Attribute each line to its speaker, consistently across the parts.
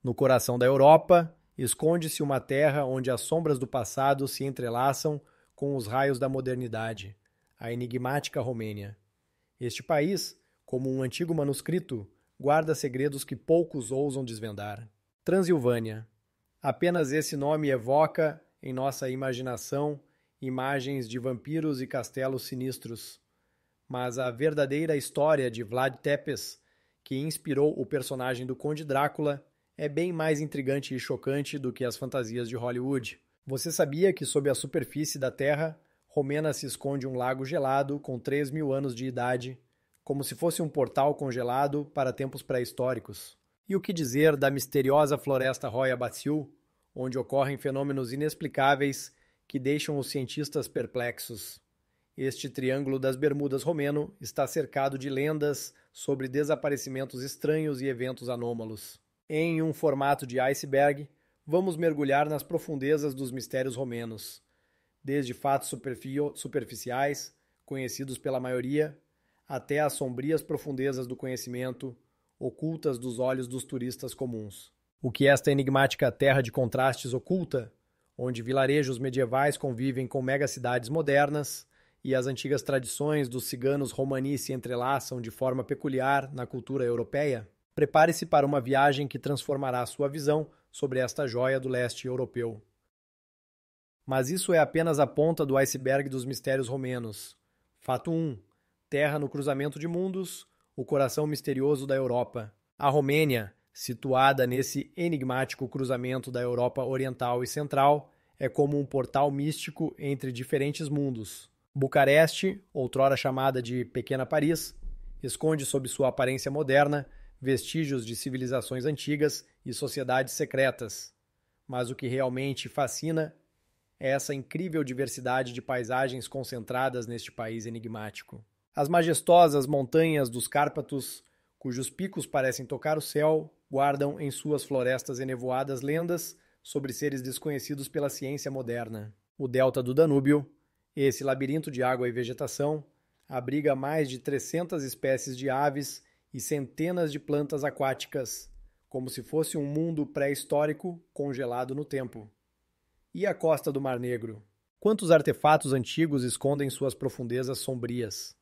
Speaker 1: No coração da Europa, esconde-se uma terra onde as sombras do passado se entrelaçam com os raios da modernidade, a enigmática Romênia. Este país, como um antigo manuscrito, guarda segredos que poucos ousam desvendar. Transilvânia. Apenas esse nome evoca, em nossa imaginação, imagens de vampiros e castelos sinistros. Mas a verdadeira história de Vlad Tepes, que inspirou o personagem do Conde Drácula, é bem mais intrigante e chocante do que as fantasias de Hollywood. Você sabia que sob a superfície da Terra, Romena se esconde um lago gelado com 3.000 anos de idade, como se fosse um portal congelado para tempos pré-históricos? E o que dizer da misteriosa floresta Roya Baciu, onde ocorrem fenômenos inexplicáveis que deixam os cientistas perplexos? Este Triângulo das Bermudas romeno está cercado de lendas sobre desaparecimentos estranhos e eventos anômalos. Em um formato de iceberg, vamos mergulhar nas profundezas dos mistérios romenos, desde fatos superficiais, conhecidos pela maioria, até as sombrias profundezas do conhecimento, ocultas dos olhos dos turistas comuns. O que esta enigmática terra de contrastes oculta, onde vilarejos medievais convivem com megacidades modernas e as antigas tradições dos ciganos romani se entrelaçam de forma peculiar na cultura europeia? Prepare-se para uma viagem que transformará sua visão sobre esta joia do leste europeu. Mas isso é apenas a ponta do iceberg dos mistérios romenos. Fato 1. Terra no cruzamento de mundos, o coração misterioso da Europa. A Romênia, situada nesse enigmático cruzamento da Europa Oriental e Central, é como um portal místico entre diferentes mundos. Bucareste, outrora chamada de Pequena Paris, esconde sob sua aparência moderna vestígios de civilizações antigas e sociedades secretas. Mas o que realmente fascina é essa incrível diversidade de paisagens concentradas neste país enigmático. As majestosas montanhas dos Cárpatos, cujos picos parecem tocar o céu, guardam em suas florestas enevoadas lendas sobre seres desconhecidos pela ciência moderna. O delta do Danúbio, esse labirinto de água e vegetação, abriga mais de 300 espécies de aves e centenas de plantas aquáticas, como se fosse um mundo pré-histórico congelado no tempo. E a costa do Mar Negro? Quantos artefatos antigos escondem suas profundezas sombrias?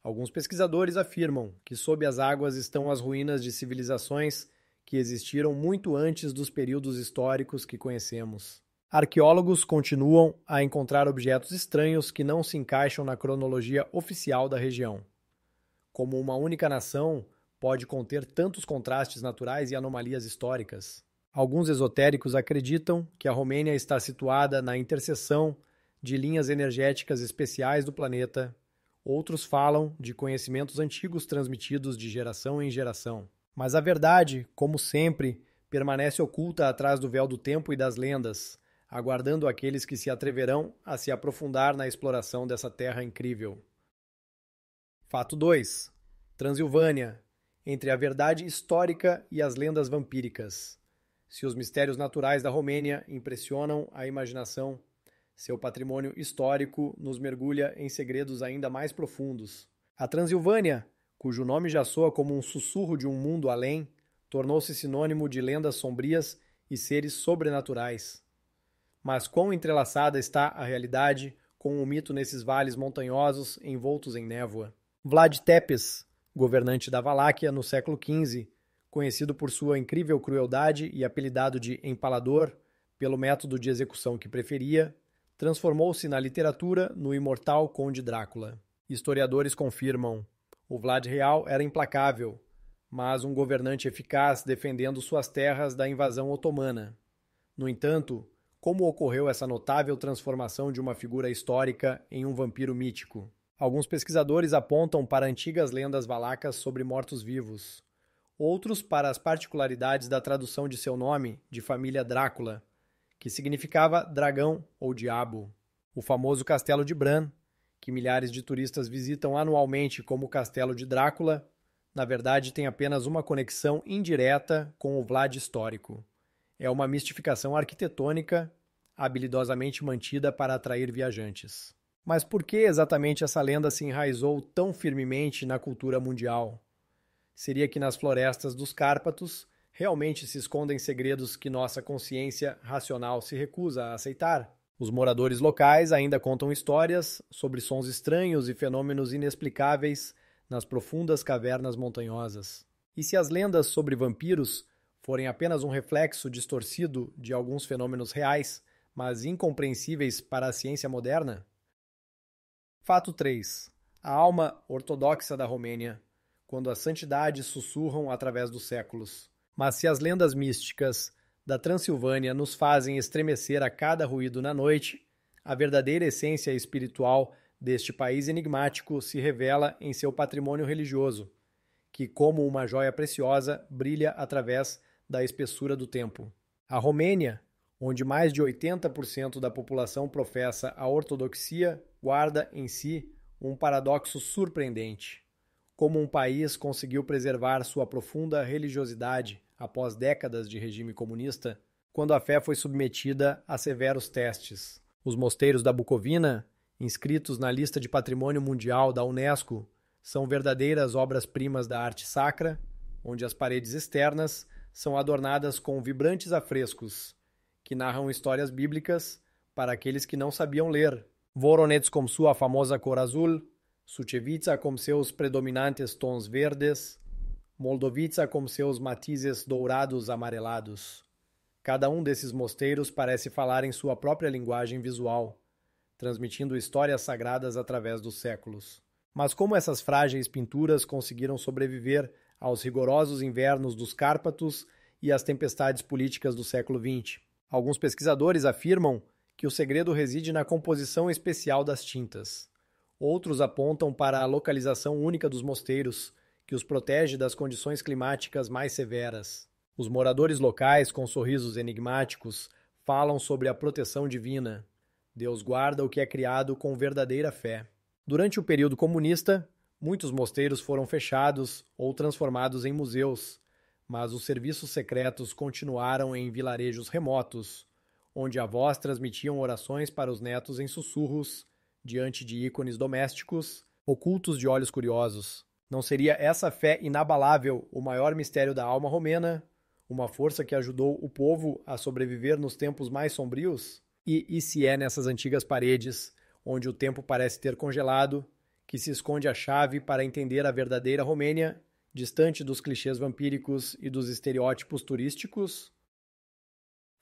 Speaker 1: Alguns pesquisadores afirmam que sob as águas estão as ruínas de civilizações que existiram muito antes dos períodos históricos que conhecemos. Arqueólogos continuam a encontrar objetos estranhos que não se encaixam na cronologia oficial da região. Como uma única nação pode conter tantos contrastes naturais e anomalias históricas? Alguns esotéricos acreditam que a Romênia está situada na interseção de linhas energéticas especiais do planeta. Outros falam de conhecimentos antigos transmitidos de geração em geração. Mas a verdade, como sempre, permanece oculta atrás do véu do tempo e das lendas, aguardando aqueles que se atreverão a se aprofundar na exploração dessa terra incrível. Fato 2. Transilvânia, entre a verdade histórica e as lendas vampíricas. Se os mistérios naturais da Romênia impressionam a imaginação, seu patrimônio histórico nos mergulha em segredos ainda mais profundos. A Transilvânia, cujo nome já soa como um sussurro de um mundo além, tornou-se sinônimo de lendas sombrias e seres sobrenaturais. Mas quão entrelaçada está a realidade com o mito nesses vales montanhosos envoltos em névoa? Vlad Tepes, governante da Valáquia no século XV, conhecido por sua incrível crueldade e apelidado de Empalador, pelo método de execução que preferia, transformou-se na literatura no imortal Conde Drácula. Historiadores confirmam: o Vlad real era implacável, mas um governante eficaz defendendo suas terras da invasão otomana. No entanto, como ocorreu essa notável transformação de uma figura histórica em um vampiro mítico? Alguns pesquisadores apontam para antigas lendas valacas sobre mortos-vivos. Outros para as particularidades da tradução de seu nome, de família Drácula, que significava dragão ou diabo. O famoso Castelo de Bran, que milhares de turistas visitam anualmente como o Castelo de Drácula, na verdade tem apenas uma conexão indireta com o Vlad histórico. É uma mistificação arquitetônica habilidosamente mantida para atrair viajantes. Mas por que exatamente essa lenda se enraizou tão firmemente na cultura mundial? Seria que nas florestas dos Cárpatos realmente se escondem segredos que nossa consciência racional se recusa a aceitar? Os moradores locais ainda contam histórias sobre sons estranhos e fenômenos inexplicáveis nas profundas cavernas montanhosas. E se as lendas sobre vampiros forem apenas um reflexo distorcido de alguns fenômenos reais, mas incompreensíveis para a ciência moderna? Fato 3. A alma ortodoxa da Romênia, quando as santidades sussurram através dos séculos. Mas se as lendas místicas da Transilvânia nos fazem estremecer a cada ruído na noite, a verdadeira essência espiritual deste país enigmático se revela em seu patrimônio religioso, que, como uma joia preciosa, brilha através da espessura do tempo. A Romênia, onde mais de 80% da população professa a ortodoxia, guarda em si um paradoxo surpreendente. Como um país conseguiu preservar sua profunda religiosidade após décadas de regime comunista, quando a fé foi submetida a severos testes. Os mosteiros da Bucovina, inscritos na lista de Patrimônio Mundial da Unesco, são verdadeiras obras-primas da arte sacra, onde as paredes externas são adornadas com vibrantes afrescos, que narram histórias bíblicas para aqueles que não sabiam ler. Voronezh com sua famosa cor azul, Sucevica com seus predominantes tons verdes, Moldovica com seus matizes dourados amarelados. Cada um desses mosteiros parece falar em sua própria linguagem visual, transmitindo histórias sagradas através dos séculos. Mas como essas frágeis pinturas conseguiram sobreviver aos rigorosos invernos dos Cárpatos e às tempestades políticas do século XX? Alguns pesquisadores afirmam que o segredo reside na composição especial das tintas. Outros apontam para a localização única dos mosteiros, que os protege das condições climáticas mais severas. Os moradores locais, com sorrisos enigmáticos, falam sobre a proteção divina. Deus guarda o que é criado com verdadeira fé. Durante o período comunista, muitos mosteiros foram fechados ou transformados em museus, mas os serviços secretos continuaram em vilarejos remotos, onde avós transmitiam orações para os netos em sussurros, diante de ícones domésticos, ocultos de olhos curiosos. Não seria essa fé inabalável o maior mistério da alma romena, uma força que ajudou o povo a sobreviver nos tempos mais sombrios? E se é nessas antigas paredes, onde o tempo parece ter congelado, que se esconde a chave para entender a verdadeira Romênia, distante dos clichês vampíricos e dos estereótipos turísticos?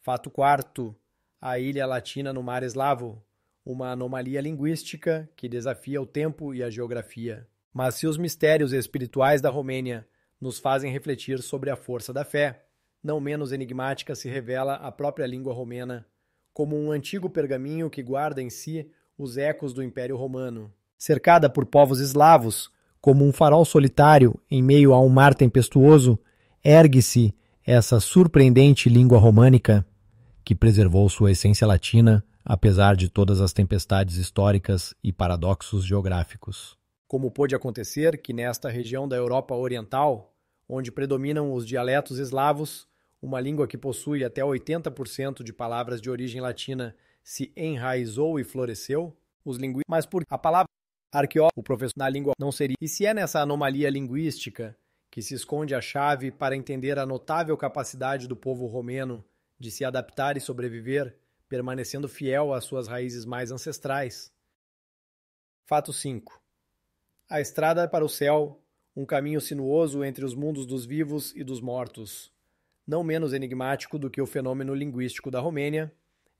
Speaker 1: Fato 4. A ilha latina no mar eslavo, uma anomalia linguística que desafia o tempo e a geografia. Mas se os mistérios espirituais da Romênia nos fazem refletir sobre a força da fé, não menos enigmática se revela a própria língua romena, como um antigo pergaminho que guarda em si os ecos do Império Romano. Cercada por povos eslavos, como um farol solitário em meio a um mar tempestuoso, ergue-se essa surpreendente língua românica, que preservou sua essência latina, apesar de todas as tempestades históricas e paradoxos geográficos. Como pôde acontecer que nesta região da Europa Oriental, onde predominam os dialetos eslavos, uma língua que possui até 80% de palavras de origem latina se enraizou e floresceu? Mas por a palavra arqueólogo, o professor na língua não seria. E se é nessa anomalia linguística que se esconde a chave para entender a notável capacidade do povo romeno de se adaptar e sobreviver, permanecendo fiel às suas raízes mais ancestrais? Fato 5. A estrada para o céu, um caminho sinuoso entre os mundos dos vivos e dos mortos. Não menos enigmático do que o fenômeno linguístico da Romênia,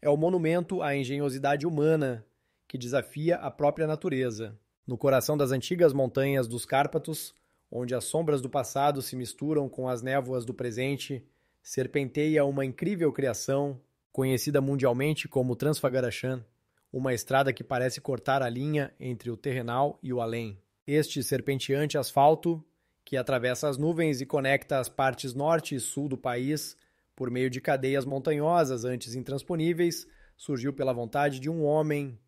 Speaker 1: é o monumento à engenhosidade humana que desafia a própria natureza. No coração das antigas montanhas dos Cárpatos, onde as sombras do passado se misturam com as névoas do presente, serpenteia uma incrível criação, conhecida mundialmente como Transfagaraçan, uma estrada que parece cortar a linha entre o terrenal e o além. Este serpenteante asfalto, que atravessa as nuvens e conecta as partes norte e sul do país por meio de cadeias montanhosas antes intransponíveis, surgiu pela vontade de um homem,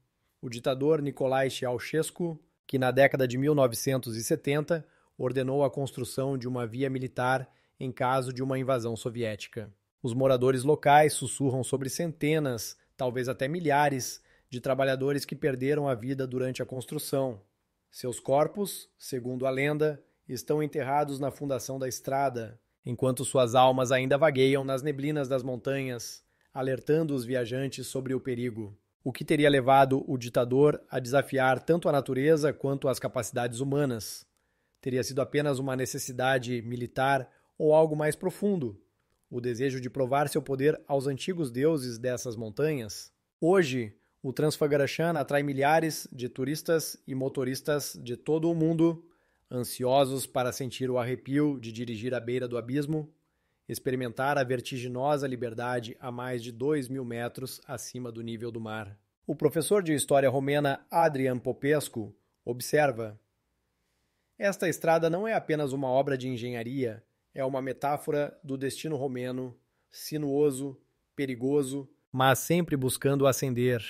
Speaker 1: o ditador Nicolae Ceausescu, que na década de 1970 ordenou a construção de uma via militar em caso de uma invasão soviética. Os moradores locais sussurram sobre centenas, talvez até milhares, de trabalhadores que perderam a vida durante a construção. Seus corpos, segundo a lenda, estão enterrados na fundação da estrada, enquanto suas almas ainda vagueiam nas neblinas das montanhas, alertando os viajantes sobre o perigo. O que teria levado o ditador a desafiar tanto a natureza quanto as capacidades humanas? Teria sido apenas uma necessidade militar ou algo mais profundo? O desejo de provar seu poder aos antigos deuses dessas montanhas? Hoje, o Transfagarachen atrai milhares de turistas e motoristas de todo o mundo, ansiosos para sentir o arrepio de dirigir à beira do abismo, experimentar a vertiginosa liberdade a mais de 2.000 metros acima do nível do mar. O professor de História Romena Adrian Popescu observa: esta estrada não é apenas uma obra de engenharia, é uma metáfora do destino romeno, sinuoso, perigoso, mas sempre buscando ascender.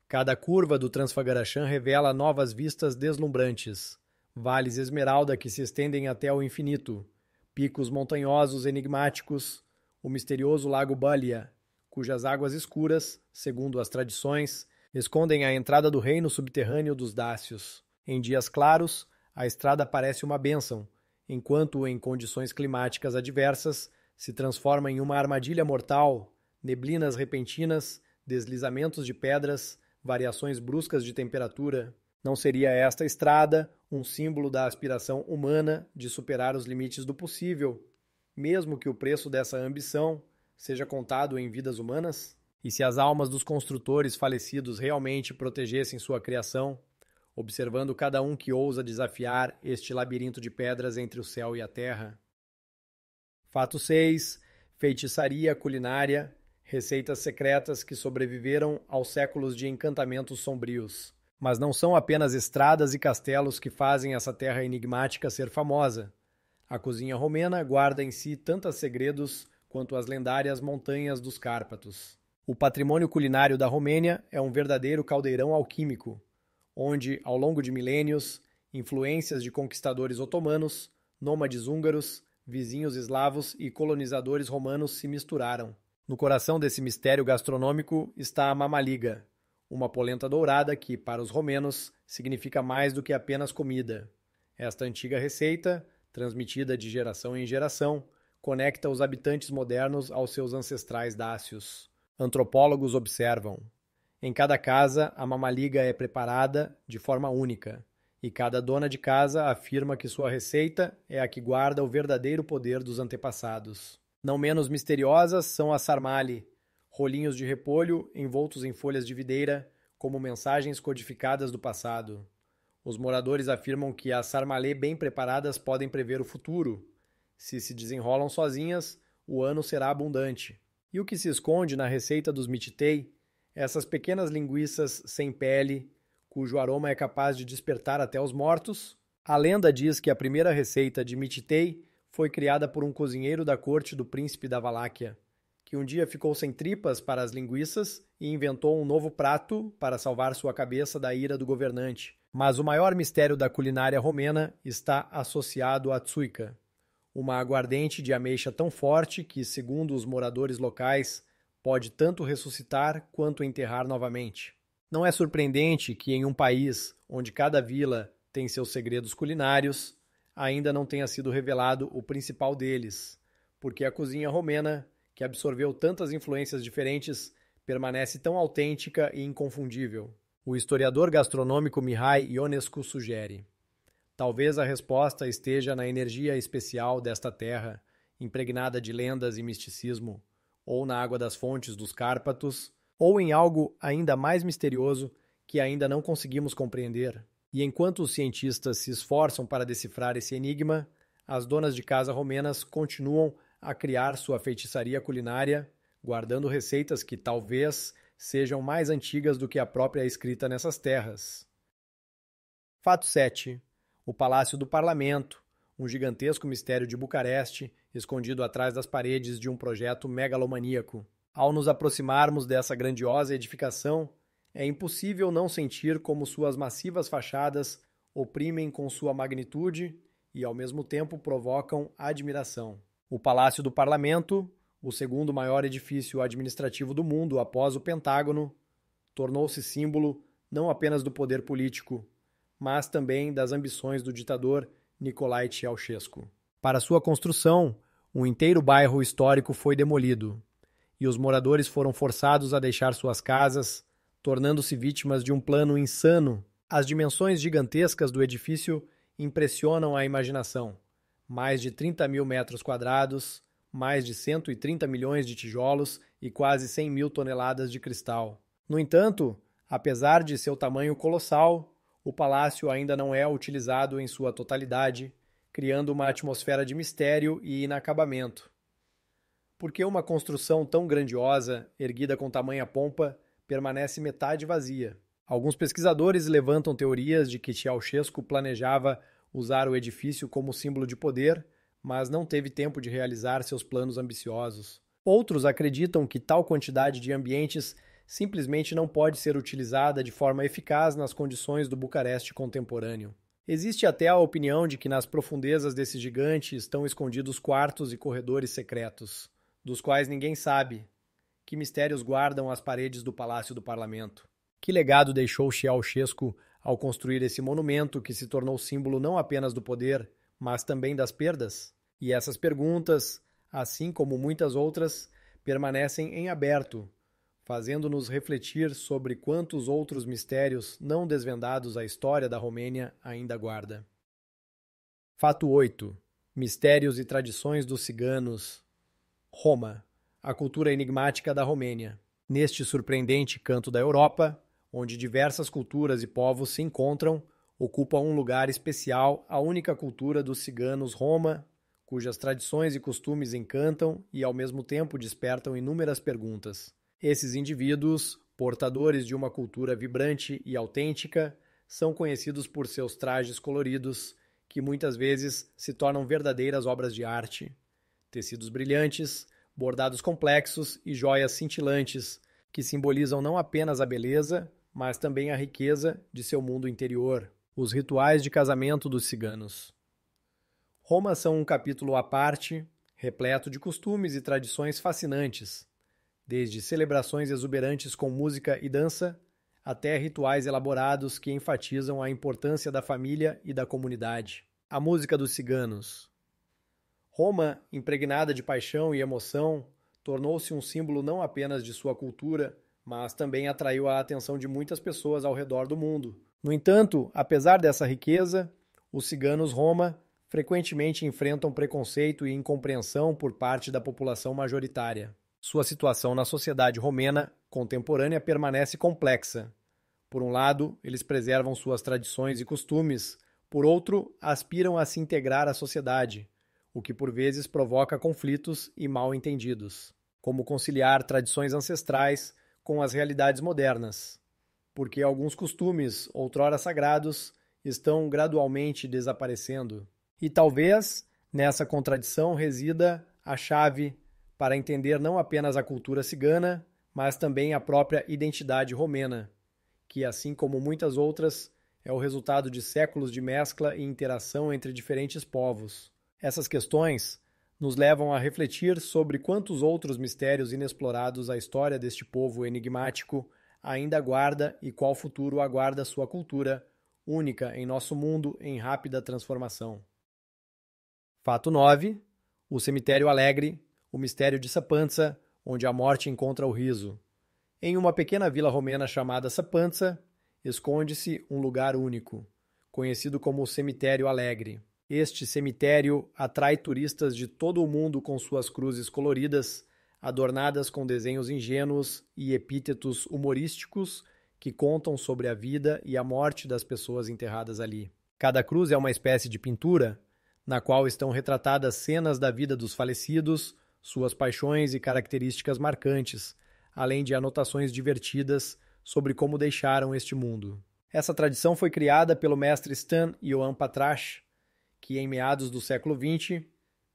Speaker 1: Cada curva do Transfagarachen revela novas vistas deslumbrantes, vales esmeralda que se estendem até o infinito, picos montanhosos enigmáticos, o misterioso lago Balia, cujas águas escuras, segundo as tradições, escondem a entrada do reino subterrâneo dos Dácios. Em dias claros, a estrada parece uma bênção, enquanto em condições climáticas adversas se transforma em uma armadilha mortal, neblinas repentinas, deslizamentos de pedras, variações bruscas de temperatura. Não seria esta estrada um símbolo da aspiração humana de superar os limites do possível, mesmo que o preço dessa ambição seja contado em vidas humanas? E se as almas dos construtores falecidos realmente protegessem sua criação, observando cada um que ousa desafiar este labirinto de pedras entre o céu e a terra? Fato 6. Feitiçaria culinária, receitas secretas que sobreviveram aos séculos de encantamentos sombrios. Mas não são apenas estradas e castelos que fazem essa terra enigmática ser famosa. A cozinha romena guarda em si tantos segredos quanto as lendárias montanhas dos Cárpatos. O patrimônio culinário da Romênia é um verdadeiro caldeirão alquímico, onde, ao longo de milênios, influências de conquistadores otomanos, nômades húngaros, vizinhos eslavos e colonizadores romanos se misturaram. No coração desse mistério gastronômico está a mamaliga, uma polenta dourada que, para os romenos, significa mais do que apenas comida. Esta antiga receita, transmitida de geração em geração, conecta os habitantes modernos aos seus ancestrais dácios. Antropólogos observam: em cada casa, a mamaliga é preparada de forma única, e cada dona de casa afirma que sua receita é a que guarda o verdadeiro poder dos antepassados. Não menos misteriosas são as sarmale, rolinhos de repolho envoltos em folhas de videira, como mensagens codificadas do passado. Os moradores afirmam que as sarmalê bem preparadas podem prever o futuro. Se desenrolam sozinhas, o ano será abundante. E o que se esconde na receita dos mititei? Essas pequenas linguiças sem pele, cujo aroma é capaz de despertar até os mortos? A lenda diz que a primeira receita de mititei foi criada por um cozinheiro da corte do príncipe da Valáquia, que um dia ficou sem tripas para as linguiças e inventou um novo prato para salvar sua cabeça da ira do governante. Mas o maior mistério da culinária romena está associado à tsuika, uma aguardente de ameixa tão forte que, segundo os moradores locais, pode tanto ressuscitar quanto enterrar novamente. Não é surpreendente que, em um país onde cada vila tem seus segredos culinários, ainda não tenha sido revelado o principal deles, porque a cozinha romena, que absorveu tantas influências diferentes, permanece tão autêntica e inconfundível. O historiador gastronômico Mihai Ionescu sugere: talvez a resposta esteja na energia especial desta terra, impregnada de lendas e misticismo, ou na água das fontes dos Cárpatos, ou em algo ainda mais misterioso que ainda não conseguimos compreender. E enquanto os cientistas se esforçam para decifrar esse enigma, as donas de casa romenas continuam a criar sua feitiçaria culinária, guardando receitas que talvez sejam mais antigas do que a própria escrita nessas terras. Fato 7. O Palácio do Parlamento, um gigantesco mistério de Bucareste, escondido atrás das paredes de um projeto megalomaníaco. Ao nos aproximarmos dessa grandiosa edificação, é impossível não sentir como suas massivas fachadas oprimem com sua magnitude e, ao mesmo tempo, provocam admiração. O Palácio do Parlamento, o segundo maior edifício administrativo do mundo após o Pentágono, tornou-se símbolo não apenas do poder político, mas também das ambições do ditador Nicolae Ceausescu. Para sua construção, um inteiro bairro histórico foi demolido, e os moradores foram forçados a deixar suas casas, tornando-se vítimas de um plano insano. As dimensões gigantescas do edifício impressionam a imaginação. Mais de 30 mil metros quadrados, mais de 130 milhões de tijolos e quase 100 mil toneladas de cristal. No entanto, apesar de seu tamanho colossal, o palácio ainda não é utilizado em sua totalidade, criando uma atmosfera de mistério e inacabamento. Por que uma construção tão grandiosa, erguida com tamanha pompa, permanece metade vazia? Alguns pesquisadores levantam teorias de que Ceausescu planejava usar o edifício como símbolo de poder, mas não teve tempo de realizar seus planos ambiciosos. Outros acreditam que tal quantidade de ambientes simplesmente não pode ser utilizada de forma eficaz nas condições do Bucareste contemporâneo. Existe até a opinião de que nas profundezas desse gigante estão escondidos quartos e corredores secretos, dos quais ninguém sabe. Que mistérios guardam as paredes do Palácio do Parlamento? Que legado deixou Ceausescu ao construir esse monumento que se tornou símbolo não apenas do poder, mas também das perdas? E essas perguntas, assim como muitas outras, permanecem em aberto, fazendo-nos refletir sobre quantos outros mistérios não desvendados a história da Romênia ainda guarda. Fato 8. Mistérios e tradições dos ciganos. Roma, a cultura enigmática da Romênia. Neste surpreendente canto da Europa, onde diversas culturas e povos se encontram, ocupa um lugar especial a única cultura dos ciganos Roma, cujas tradições e costumes encantam e ao mesmo tempo despertam inúmeras perguntas. Esses indivíduos, portadores de uma cultura vibrante e autêntica, são conhecidos por seus trajes coloridos, que muitas vezes se tornam verdadeiras obras de arte. Tecidos brilhantes, bordados complexos e joias cintilantes, que simbolizam não apenas a beleza, mas também a riqueza de seu mundo interior. Os rituais de casamento dos ciganos. Roma são um capítulo à parte, repleto de costumes e tradições fascinantes, desde celebrações exuberantes com música e dança, até rituais elaborados que enfatizam a importância da família e da comunidade. A música dos ciganos. Roma, impregnada de paixão e emoção, tornou-se um símbolo não apenas de sua cultura, mas também atraiu a atenção de muitas pessoas ao redor do mundo. No entanto, apesar dessa riqueza, os ciganos Roma frequentemente enfrentam preconceito e incompreensão por parte da população majoritária. Sua situação na sociedade romena contemporânea permanece complexa. Por um lado, eles preservam suas tradições e costumes, por outro, aspiram a se integrar à sociedade, o que por vezes provoca conflitos e mal-entendidos. Como conciliar tradições ancestrais com as realidades modernas, porque alguns costumes, outrora sagrados, estão gradualmente desaparecendo. E talvez nessa contradição resida a chave para entender não apenas a cultura cigana, mas também a própria identidade romena, que, assim como muitas outras, é o resultado de séculos de mescla e interação entre diferentes povos. Essas questões nos levam a refletir sobre quantos outros mistérios inexplorados a história deste povo enigmático ainda guarda e qual futuro aguarda sua cultura, única em nosso mundo em rápida transformação. Fato 9. O Cemitério Alegre, o mistério de Sapanca, onde a morte encontra o riso. Em uma pequena vila romena chamada Sapanca, esconde-se um lugar único, conhecido como o Cemitério Alegre. Este cemitério atrai turistas de todo o mundo com suas cruzes coloridas, adornadas com desenhos ingênuos e epítetos humorísticos que contam sobre a vida e a morte das pessoas enterradas ali. Cada cruz é uma espécie de pintura, na qual estão retratadas cenas da vida dos falecidos, suas paixões e características marcantes, além de anotações divertidas sobre como deixaram este mundo. Essa tradição foi criada pelo mestre Stan Ioan Patrache, que em meados do século XX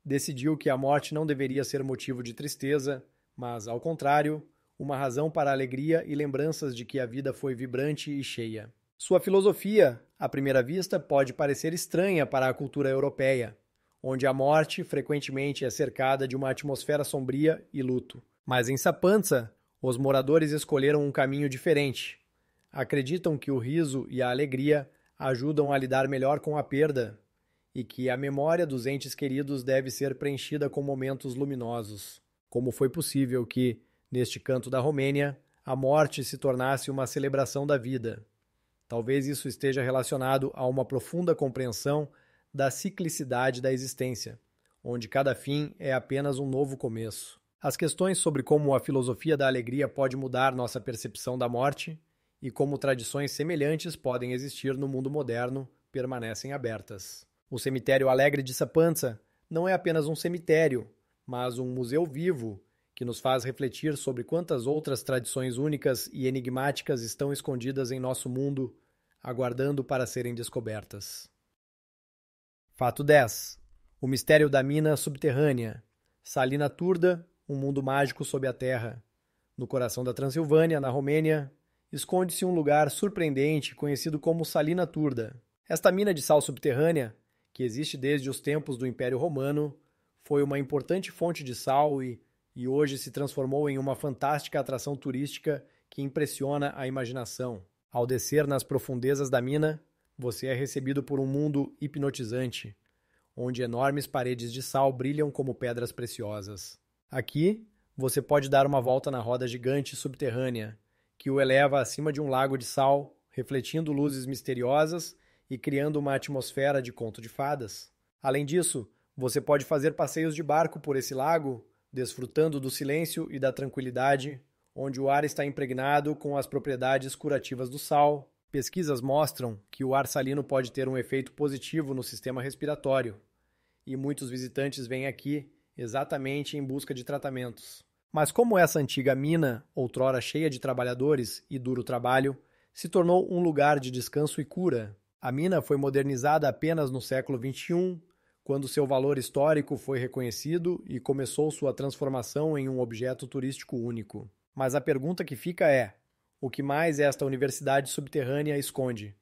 Speaker 1: decidiu que a morte não deveria ser motivo de tristeza, mas, ao contrário, uma razão para alegria e lembranças de que a vida foi vibrante e cheia. Sua filosofia, à primeira vista, pode parecer estranha para a cultura europeia, onde a morte frequentemente é cercada de uma atmosfera sombria e luto. Mas em Sapanca, os moradores escolheram um caminho diferente. Acreditam que o riso e a alegria ajudam a lidar melhor com a perda e que a memória dos entes queridos deve ser preenchida com momentos luminosos. Como foi possível que, neste canto da Romênia, a morte se tornasse uma celebração da vida? Talvez isso esteja relacionado a uma profunda compreensão da ciclicidade da existência, onde cada fim é apenas um novo começo. As questões sobre como a filosofia da alegria pode mudar nossa percepção da morte e como tradições semelhantes podem existir no mundo moderno permanecem abertas. O cemitério Alegre de Sapanca não é apenas um cemitério, mas um museu vivo que nos faz refletir sobre quantas outras tradições únicas e enigmáticas estão escondidas em nosso mundo, aguardando para serem descobertas. Fato 10. O mistério da mina subterrânea. Salina Turda, um mundo mágico sob a terra. No coração da Transilvânia, na Romênia, esconde-se um lugar surpreendente conhecido como Salina Turda. Esta mina de sal subterrânea, que existe desde os tempos do Império Romano, foi uma importante fonte de sal e hoje se transformou em uma fantástica atração turística que impressiona a imaginação. Ao descer nas profundezas da mina, você é recebido por um mundo hipnotizante, onde enormes paredes de sal brilham como pedras preciosas. Aqui, você pode dar uma volta na roda gigante subterrânea, que o eleva acima de um lago de sal, refletindo luzes misteriosas e criando uma atmosfera de conto de fadas. Além disso, você pode fazer passeios de barco por esse lago, desfrutando do silêncio e da tranquilidade, onde o ar está impregnado com as propriedades curativas do sal. Pesquisas mostram que o ar salino pode ter um efeito positivo no sistema respiratório, e muitos visitantes vêm aqui exatamente em busca de tratamentos. Mas como essa antiga mina, outrora cheia de trabalhadores e duro trabalho, se tornou um lugar de descanso e cura? A mina foi modernizada apenas no século XXI, quando seu valor histórico foi reconhecido e começou sua transformação em um objeto turístico único. Mas a pergunta que fica é: o que mais esta universidade subterrânea esconde?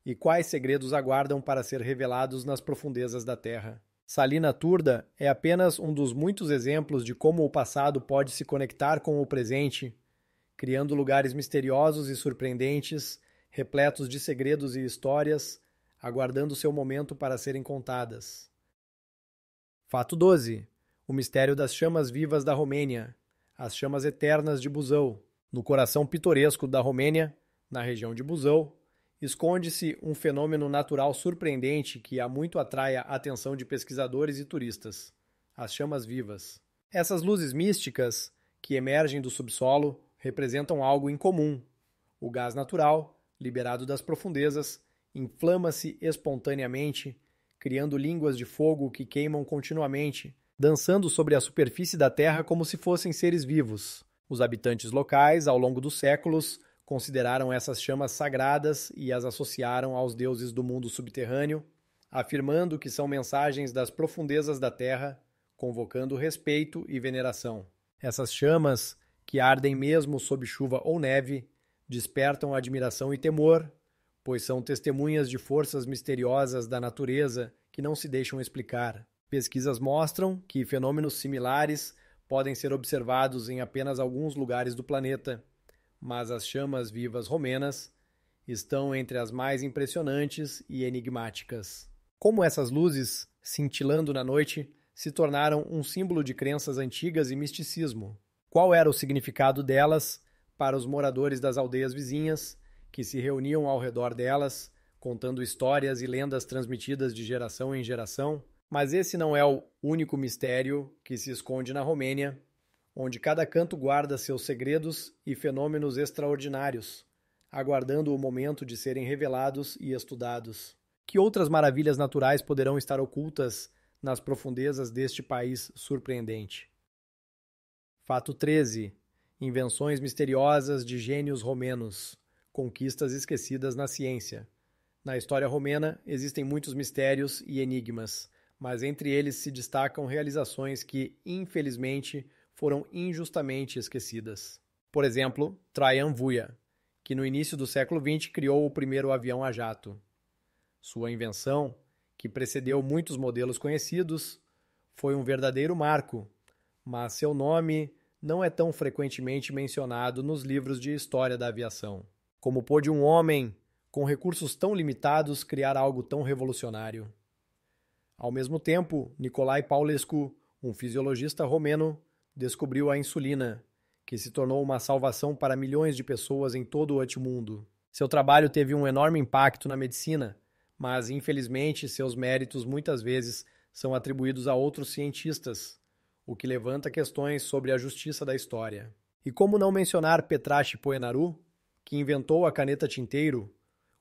Speaker 1: E quais segredos aguardam para ser revelados nas profundezas da Terra? Salina Turda é apenas um dos muitos exemplos de como o passado pode se conectar com o presente, criando lugares misteriosos e surpreendentes, repletos de segredos e histórias, aguardando seu momento para serem contadas. Fato 12. O mistério das chamas vivas da Romênia, as chamas eternas de Buzău. No coração pitoresco da Romênia, na região de Buzău, esconde-se um fenômeno natural surpreendente que há muito atrai a atenção de pesquisadores e turistas: as chamas vivas. Essas luzes místicas, que emergem do subsolo, representam algo incomum. O gás natural, liberado das profundezas, inflama-se espontaneamente, criando línguas de fogo que queimam continuamente, dançando sobre a superfície da Terra como se fossem seres vivos. Os habitantes locais, ao longo dos séculos, consideraram essas chamas sagradas e as associaram aos deuses do mundo subterrâneo, afirmando que são mensagens das profundezas da Terra, convocando respeito e veneração. Essas chamas, que ardem mesmo sob chuva ou neve, despertam admiração e temor, pois são testemunhas de forças misteriosas da natureza que não se deixam explicar. Pesquisas mostram que fenômenos similares podem ser observados em apenas alguns lugares do planeta, mas as chamas vivas romenas estão entre as mais impressionantes e enigmáticas. Como essas luzes, cintilando na noite, se tornaram um símbolo de crenças antigas e misticismo? Qual era o significado delas para os moradores das aldeias vizinhas, que se reuniam ao redor delas, contando histórias e lendas transmitidas de geração em geração? Mas esse não é o único mistério que se esconde na Romênia, onde cada canto guarda seus segredos e fenômenos extraordinários, aguardando o momento de serem revelados e estudados. Que outras maravilhas naturais poderão estar ocultas nas profundezas deste país surpreendente? Fato 13. Invenções misteriosas de gênios romenos. Conquistas esquecidas na ciência. Na história romena existem muitos mistérios e enigmas, mas entre eles se destacam realizações que, infelizmente, foram injustamente esquecidas. Por exemplo, Traian Vuia, que no início do século XX criou o primeiro avião a jato. Sua invenção, que precedeu muitos modelos conhecidos, foi um verdadeiro marco, mas seu nome não é tão frequentemente mencionado nos livros de história da aviação. Como pôde um homem, com recursos tão limitados, criar algo tão revolucionário? Ao mesmo tempo, Nicolae Paulescu, um fisiologista romeno, descobriu a insulina, que se tornou uma salvação para milhões de pessoas em todo o Etmundo. Seu trabalho teve um enorme impacto na medicina, mas, infelizmente, seus méritos muitas vezes são atribuídos a outros cientistas, o que levanta questões sobre a justiça da história. E como não mencionar Petrache Poenaru, que inventou a caneta tinteiro,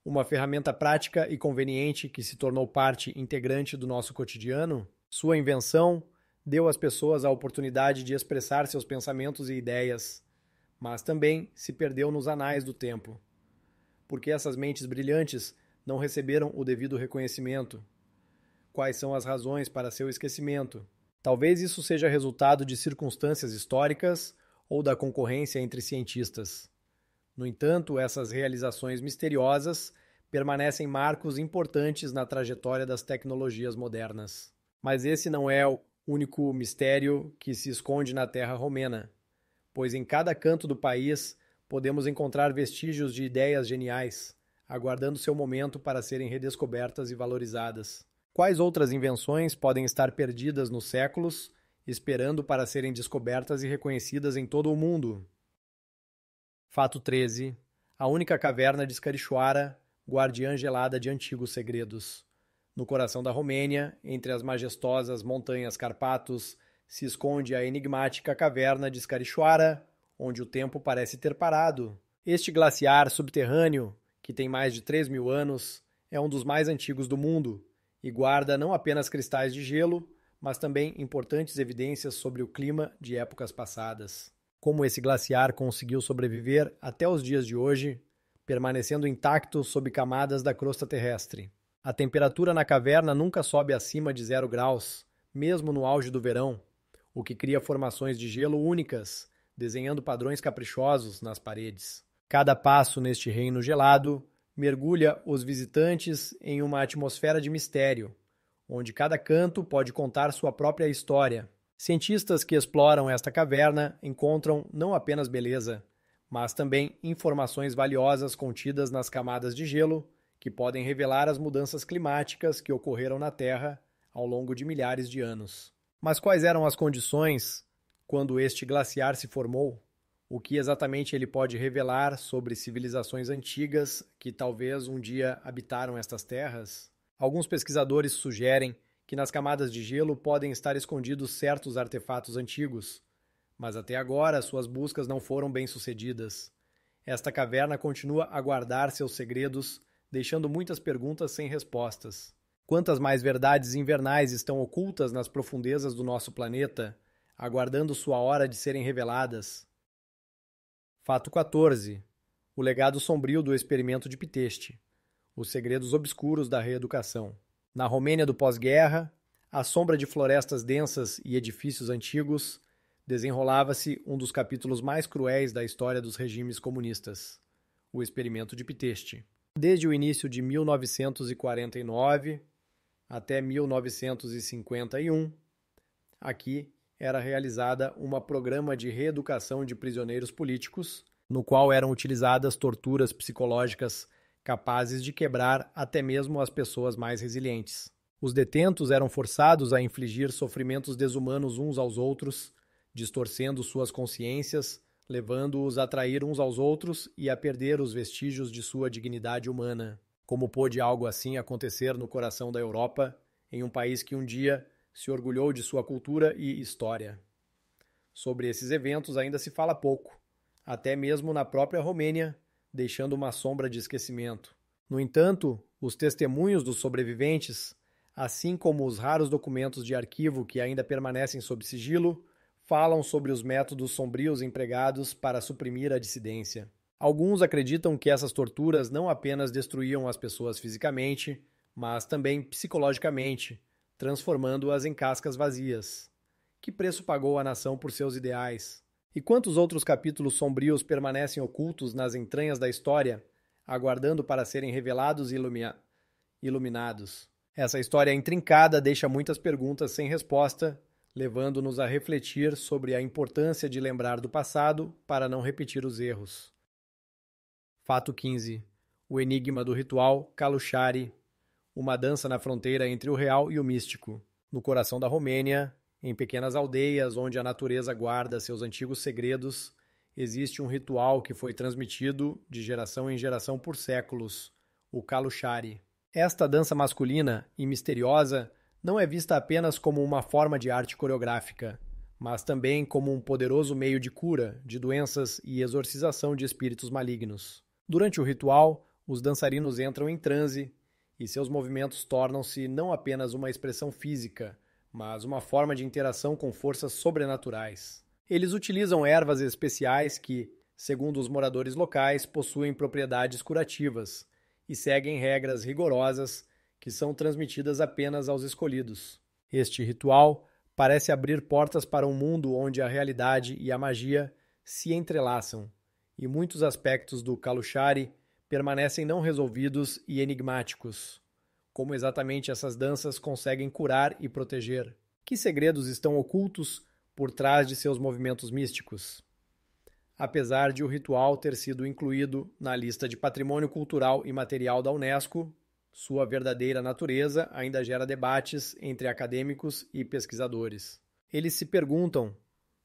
Speaker 1: uma ferramenta prática e conveniente que se tornou parte integrante do nosso cotidiano? Sua invenção deu às pessoas a oportunidade de expressar seus pensamentos e ideias, mas também se perdeu nos anais do tempo, porque essas mentes brilhantes não receberam o devido reconhecimento. Quais são as razões para seu esquecimento? Talvez isso seja resultado de circunstâncias históricas ou da concorrência entre cientistas. No entanto, essas realizações misteriosas permanecem marcos importantes na trajetória das tecnologias modernas. Mas esse não é o único mistério que se esconde na terra romena, pois em cada canto do país podemos encontrar vestígios de ideias geniais, aguardando seu momento para serem redescobertas e valorizadas. Quais outras invenções podem estar perdidas nos séculos, esperando para serem descobertas e reconhecidas em todo o mundo? Fato 13. A única caverna de Skarichuara, guardiã gelada de antigos segredos. No coração da Romênia, entre as majestosas montanhas Carpatos, se esconde a enigmática caverna de Skarichuara, onde o tempo parece ter parado. Este glaciar subterrâneo, que tem mais de 3.000 anos, é um dos mais antigos do mundo e guarda não apenas cristais de gelo, mas também importantes evidências sobre o clima de épocas passadas. Como esse glaciar conseguiu sobreviver até os dias de hoje, permanecendo intacto sob camadas da crosta terrestre. A temperatura na caverna nunca sobe acima de 0 graus, mesmo no auge do verão, o que cria formações de gelo únicas, desenhando padrões caprichosos nas paredes. Cada passo neste reino gelado mergulha os visitantes em uma atmosfera de mistério, onde cada canto pode contar sua própria história. Cientistas que exploram esta caverna encontram não apenas beleza, mas também informações valiosas contidas nas camadas de gelo, que podem revelar as mudanças climáticas que ocorreram na Terra ao longo de milhares de anos. Mas quais eram as condições quando este glaciar se formou? O que exatamente ele pode revelar sobre civilizações antigas que talvez um dia habitaram estas terras? Alguns pesquisadores sugerem que nas camadas de gelo podem estar escondidos certos artefatos antigos, mas até agora suas buscas não foram bem-sucedidas. Esta caverna continua a guardar seus segredos, deixando muitas perguntas sem respostas. Quantas mais verdades invernais estão ocultas nas profundezas do nosso planeta, aguardando sua hora de serem reveladas? Fato 14. O legado sombrio do experimento de Pitești. Os segredos obscuros da reeducação. Na Romênia do pós-guerra, à sombra de florestas densas e edifícios antigos, desenrolava-se um dos capítulos mais cruéis da história dos regimes comunistas, o experimento de Pitești. Desde o início de 1949 até 1951, aqui era realizada um programa de reeducação de prisioneiros políticos, no qual eram utilizadas torturas psicológicas capazes de quebrar até mesmo as pessoas mais resilientes. Os detentos eram forçados a infligir sofrimentos desumanos uns aos outros, distorcendo suas consciências, levando-os a trair uns aos outros e a perder os vestígios de sua dignidade humana. Como pôde algo assim acontecer no coração da Europa, em um país que um dia se orgulhou de sua cultura e história? Sobre esses eventos ainda se fala pouco, até mesmo na própria Romênia, deixando uma sombra de esquecimento. No entanto, os testemunhos dos sobreviventes, assim como os raros documentos de arquivo que ainda permanecem sob sigilo, falam sobre os métodos sombrios empregados para suprimir a dissidência. Alguns acreditam que essas torturas não apenas destruíam as pessoas fisicamente, mas também psicologicamente, transformando-as em cascas vazias. Que preço pagou a nação por seus ideais? E quantos outros capítulos sombrios permanecem ocultos nas entranhas da história, aguardando para serem revelados e iluminados? Essa história intrincada deixa muitas perguntas sem resposta, levando-nos a refletir sobre a importância de lembrar do passado para não repetir os erros. Fato 15. O enigma do ritual Kalushari. uma dança na fronteira entre o real e o místico. No coração da Romênia, em pequenas aldeias onde a natureza guarda seus antigos segredos, existe um ritual que foi transmitido de geração em geração por séculos, o Kalushari. Esta dança masculina e misteriosa não é vista apenas como uma forma de arte coreográfica, mas também como um poderoso meio de cura de doenças e exorcização de espíritos malignos. Durante o ritual, os dançarinos entram em transe e seus movimentos tornam-se não apenas uma expressão física, mas uma forma de interação com forças sobrenaturais. Eles utilizam ervas especiais que, segundo os moradores locais, possuem propriedades curativas e seguem regras rigorosas que são transmitidas apenas aos escolhidos. Este ritual parece abrir portas para um mundo onde a realidade e a magia se entrelaçam, e muitos aspectos do Kalushari permanecem não resolvidos e enigmáticos. Como exatamente essas danças conseguem curar e proteger? Que segredos estão ocultos por trás de seus movimentos místicos? Apesar de o ritual ter sido incluído na lista de Patrimônio Cultural e Material da Unesco, sua verdadeira natureza ainda gera debates entre acadêmicos e pesquisadores. Eles se perguntam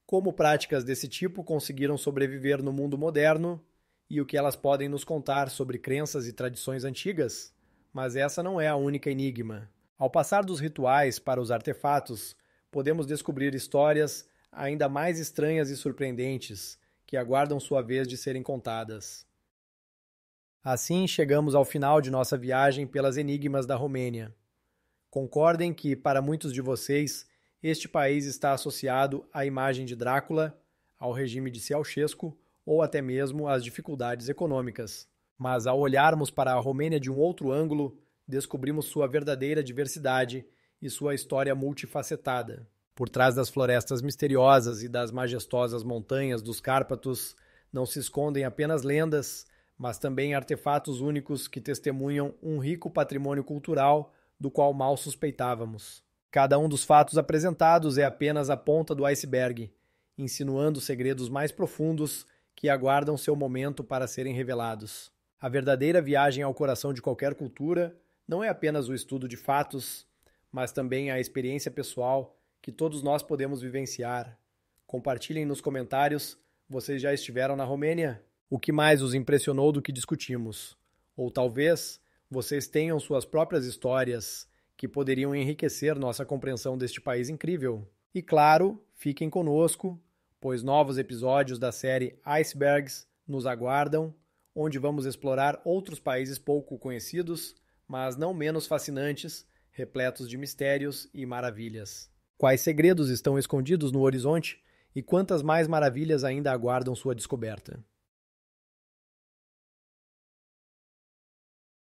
Speaker 1: como práticas desse tipo conseguiram sobreviver no mundo moderno e o que elas podem nos contar sobre crenças e tradições antigas. Mas essa não é a única enigma. Ao passar dos rituais para os artefatos, podemos descobrir histórias ainda mais estranhas e surpreendentes que aguardam sua vez de serem contadas. Assim, chegamos ao final de nossa viagem pelas enigmas da Romênia. Concordem que, para muitos de vocês, este país está associado à imagem de Drácula, ao regime de Ceausescu ou até mesmo às dificuldades econômicas. Mas ao olharmos para a Romênia de um outro ângulo, descobrimos sua verdadeira diversidade e sua história multifacetada. Por trás das florestas misteriosas e das majestosas montanhas dos Cárpatos não se escondem apenas lendas, mas também artefatos únicos que testemunham um rico patrimônio cultural do qual mal suspeitávamos. Cada um dos fatos apresentados é apenas a ponta do iceberg, insinuando segredos mais profundos que aguardam seu momento para serem revelados. A verdadeira viagem ao coração de qualquer cultura não é apenas o estudo de fatos, mas também a experiência pessoal que todos nós podemos vivenciar. Compartilhem nos comentários, vocês já estiveram na Romênia? O que mais os impressionou do que discutimos? Ou talvez vocês tenham suas próprias histórias que poderiam enriquecer nossa compreensão deste país incrível. E claro, fiquem conosco, pois novos episódios da série Icebergs nos aguardam, onde vamos explorar outros países pouco conhecidos, mas não menos fascinantes, repletos de mistérios e maravilhas. Quais segredos estão escondidos no horizonte e quantas mais maravilhas ainda aguardam sua descoberta?